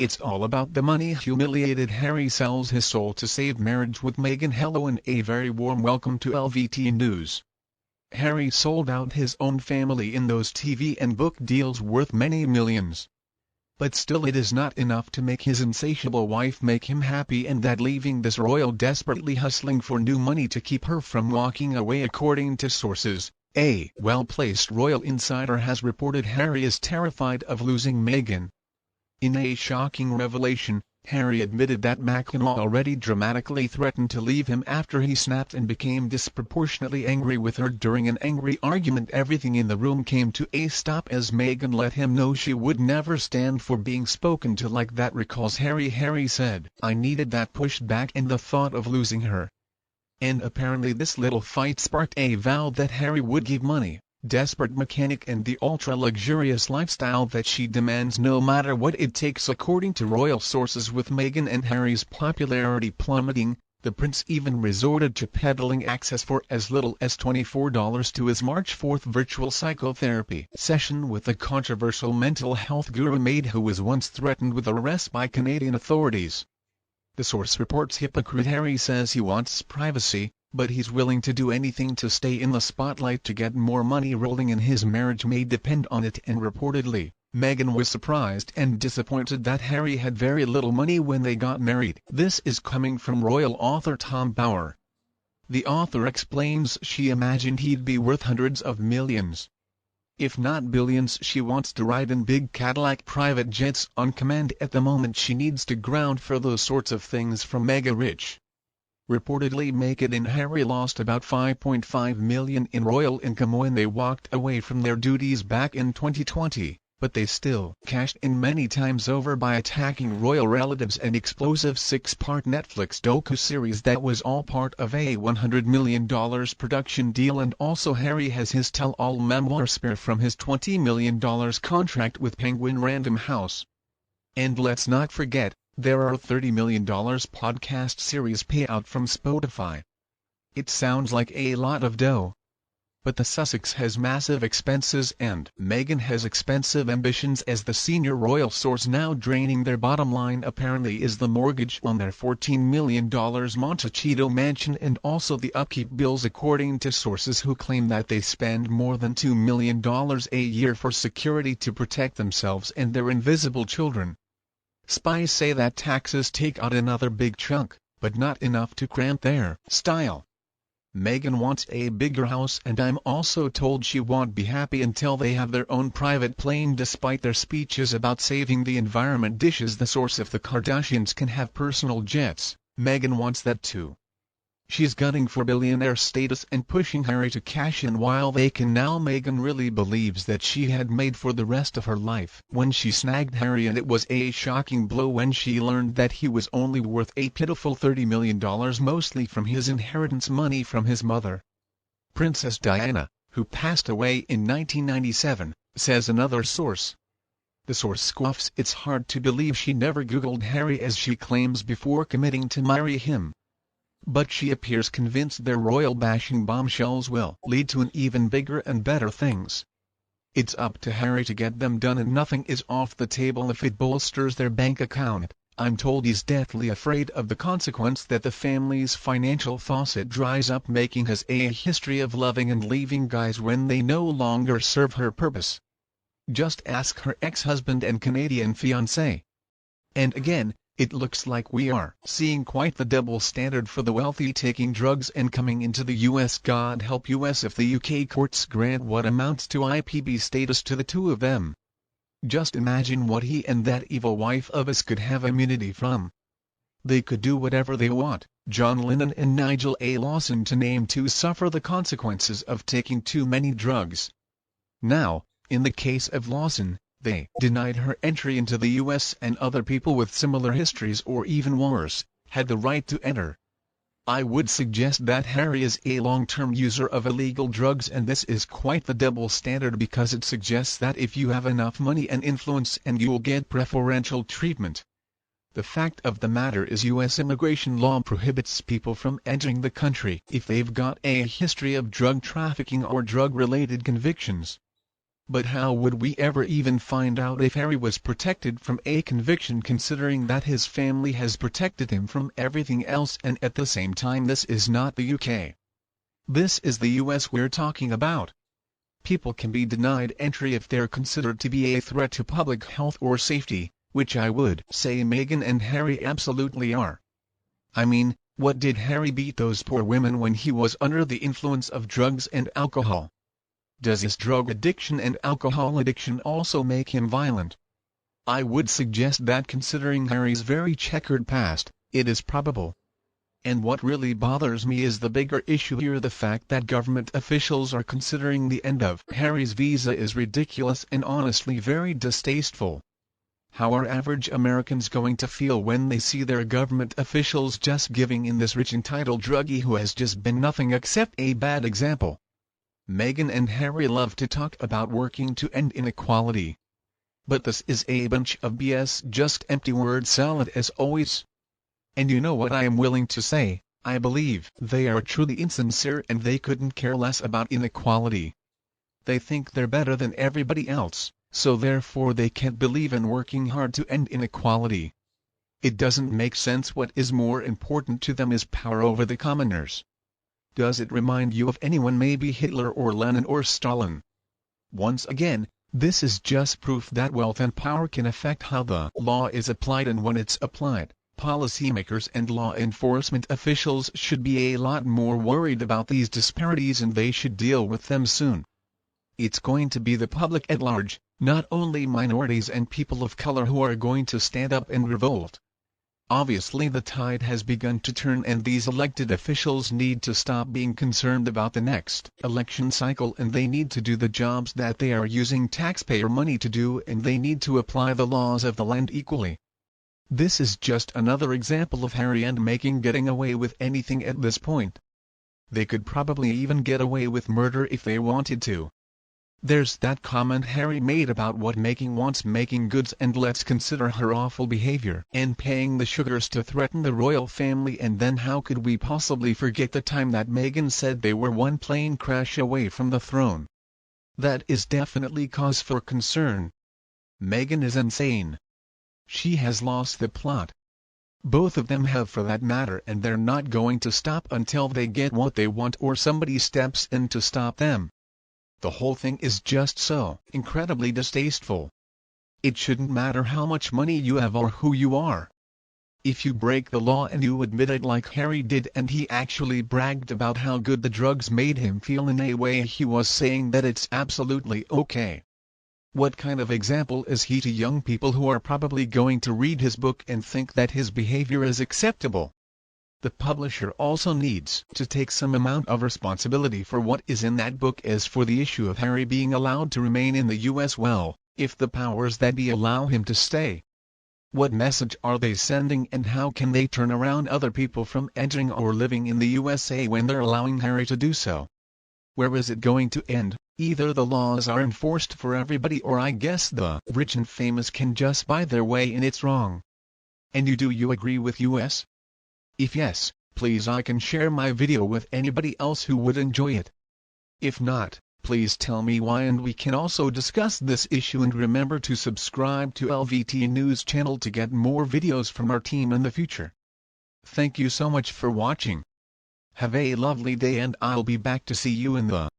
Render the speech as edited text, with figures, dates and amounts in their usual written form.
It's all about the money. Humiliated Harry sells his soul to save marriage with Meghan. Hello and a very warm welcome to LVT News. Harry sold out his own family in those TV and book deals worth many millions. But still it is not enough to make his insatiable wife make him happy, and that leaving this royal desperately hustling for new money to keep her from walking away. According to sources, a well-placed royal insider has reported Harry is terrified of losing Meghan. In a shocking revelation, Harry admitted that Meghan already dramatically threatened to leave him after he snapped and became disproportionately angry with her during an angry argument. Everything in the room came to a stop as Meghan let him know she would never stand for being spoken to like that, recalls Harry. Harry said, "I needed that pushed back and the thought of losing her." And apparently this little fight sparked a vow that Harry would give money, desperate mechanic and the ultra-luxurious lifestyle that she demands no matter what it takes. According to royal sources, with Meghan and Harry's popularity plummeting, the prince even resorted to peddling access for as little as $24 to his March 4 virtual psychotherapy session with the controversial mental health guru Meghan, who was once threatened with arrest by Canadian authorities. The source reports hypocrite Harry says he wants privacy, but he's willing to do anything to stay in the spotlight to get more money rolling in. His marriage may depend on it, and reportedly, Meghan was surprised and disappointed that Harry had very little money when they got married. This is coming from royal author Tom Bauer. The author explains she imagined he'd be worth hundreds of millions, if not billions. She wants to ride in big Cadillac private jets on command. At the moment she needs to ground for those sorts of things from mega rich. Reportedly, Meghan and Harry lost about $5.5 million in royal income when they walked away from their duties back in 2020, but they still cashed in many times over by attacking royal relatives. An explosive 6-part Netflix docu-series that was all part of a $100 million production deal. And also Harry has his tell-all memoir spare from his $20 million contract with Penguin Random House. And let's not forget, there are $30 million podcast series payout from Spotify. It sounds like a lot of dough. But the Sussex has massive expenses and Meghan has expensive ambitions. As the senior royal source, now draining their bottom line apparently is the mortgage on their $14 million Montecito mansion and also the upkeep bills, according to sources who claim that they spend more than $2 million a year for security to protect themselves and their invisible children. Spies say that taxes take out another big chunk, but not enough to cramp their style. Meghan wants a bigger house, and I'm also told she won't be happy until they have their own private plane, despite their speeches about saving the environment. Dishes the source. If the Kardashians can have personal jets, Meghan wants that too. She's gunning for billionaire status and pushing Harry to cash in while they can now. Meghan really believes that she had made for the rest of her life when she snagged Harry, and it was a shocking blow when she learned that he was only worth a pitiful $30 million, mostly from his inheritance money from his mother, Princess Diana, who passed away in 1997, says another source. The source scoffs. It's hard to believe she never Googled Harry, as she claims, before committing to marry him. But she appears convinced their royal bashing bombshells will lead to an even bigger and better things. It's up to Harry to get them done, and nothing is off the table if it bolsters their bank account. I'm told he's deathly afraid of the consequence that the family's financial faucet dries up, making has a history of loving and leaving guys when they no longer serve her purpose. Just ask her ex-husband and Canadian fiancé. And again, it looks like we are seeing quite the double standard for the wealthy taking drugs and coming into the U.S. God help us if the UK courts grant what amounts to IPB status to the two of them. Just imagine what he and that evil wife of his could have immunity from. They could do whatever they want. John Lennon and Nigel A. Lawson, to name two, suffer the consequences of taking too many drugs. Now, in the case of Lawson, they denied her entry into the U.S., and other people with similar histories, or even worse, had the right to enter. I would suggest that Harry is a long-term user of illegal drugs, and this is quite the double standard because it suggests that if you have enough money and influence and you'll get preferential treatment. The fact of the matter is U.S. immigration law prohibits people from entering the country if they've got a history of drug trafficking or drug-related convictions. But how would we ever even find out if Harry was protected from a conviction, considering that his family has protected him from everything else? And at the same time, this is not the UK. This is the US we're talking about. People can be denied entry if they're considered to be a threat to public health or safety, which I would say Meghan and Harry absolutely are. I mean, what did Harry beat those poor women when he was under the influence of drugs and alcohol? Does his drug addiction and alcohol addiction also make him violent? I would suggest that, considering Harry's very checkered past, it is probable. And what really bothers me is the bigger issue here. The fact that government officials are considering the end of Harry's visa is ridiculous and honestly very distasteful. How are average Americans going to feel when they see their government officials just giving in this rich entitled druggie who has just been nothing except a bad example? Meghan and Harry love to talk about working to end inequality. But this is a bunch of BS, just empty word salad as always. And you know what I am willing to say, I believe they are truly insincere and they couldn't care less about inequality. They think they're better than everybody else, so therefore they can't believe in working hard to end inequality. It doesn't make sense. What is more important to them is power over the commoners. Does it remind you of anyone? Maybe Hitler or Lenin or Stalin? Once again, this is just proof that wealth and power can affect how the law is applied, and when it's applied, policymakers and law enforcement officials should be a lot more worried about these disparities, and they should deal with them soon. It's going to be the public at large, not only minorities and people of color, who are going to stand up and revolt. Obviously the tide has begun to turn, and these elected officials need to stop being concerned about the next election cycle, and they need to do the jobs that they are using taxpayer money to do, and they need to apply the laws of the land equally. This is just another example of Harry and Meghan getting away with anything at this point. They could probably even get away with murder if they wanted to. There's that comment Harry made about what Meghan wants making goods, and let's consider her awful behavior and paying the sugars to threaten the royal family, and then how could we possibly forget the time that Meghan said they were one plane crash away from the throne? That is definitely cause for concern. Meghan is insane. She has lost the plot. Both of them have, for that matter, and they're not going to stop until they get what they want or somebody steps in to stop them. The whole thing is just so incredibly distasteful. It shouldn't matter how much money you have or who you are. If you break the law and you admit it like Harry did, and he actually bragged about how good the drugs made him feel, in a way he was saying that it's absolutely okay. What kind of example is he to young people who are probably going to read his book and think that his behavior is acceptable? The publisher also needs to take some amount of responsibility for what is in that book. As for the issue of Harry being allowed to remain in the US, well, if the powers that be allow him to stay, what message are they sending, and how can they turn around other people from entering or living in the USA when they're allowing Harry to do so? Where is it going to end? Either the laws are enforced for everybody, or I guess the rich and famous can just buy their way in. It's wrong. And do you agree with US? If yes, please like and share my video with anybody else who would enjoy it. If not, please tell me why, and we can also discuss this issue. And remember to subscribe to LVT News channel to get more videos from our team in the future. Thank you so much for watching. Have a lovely day, and I'll be back to see you in the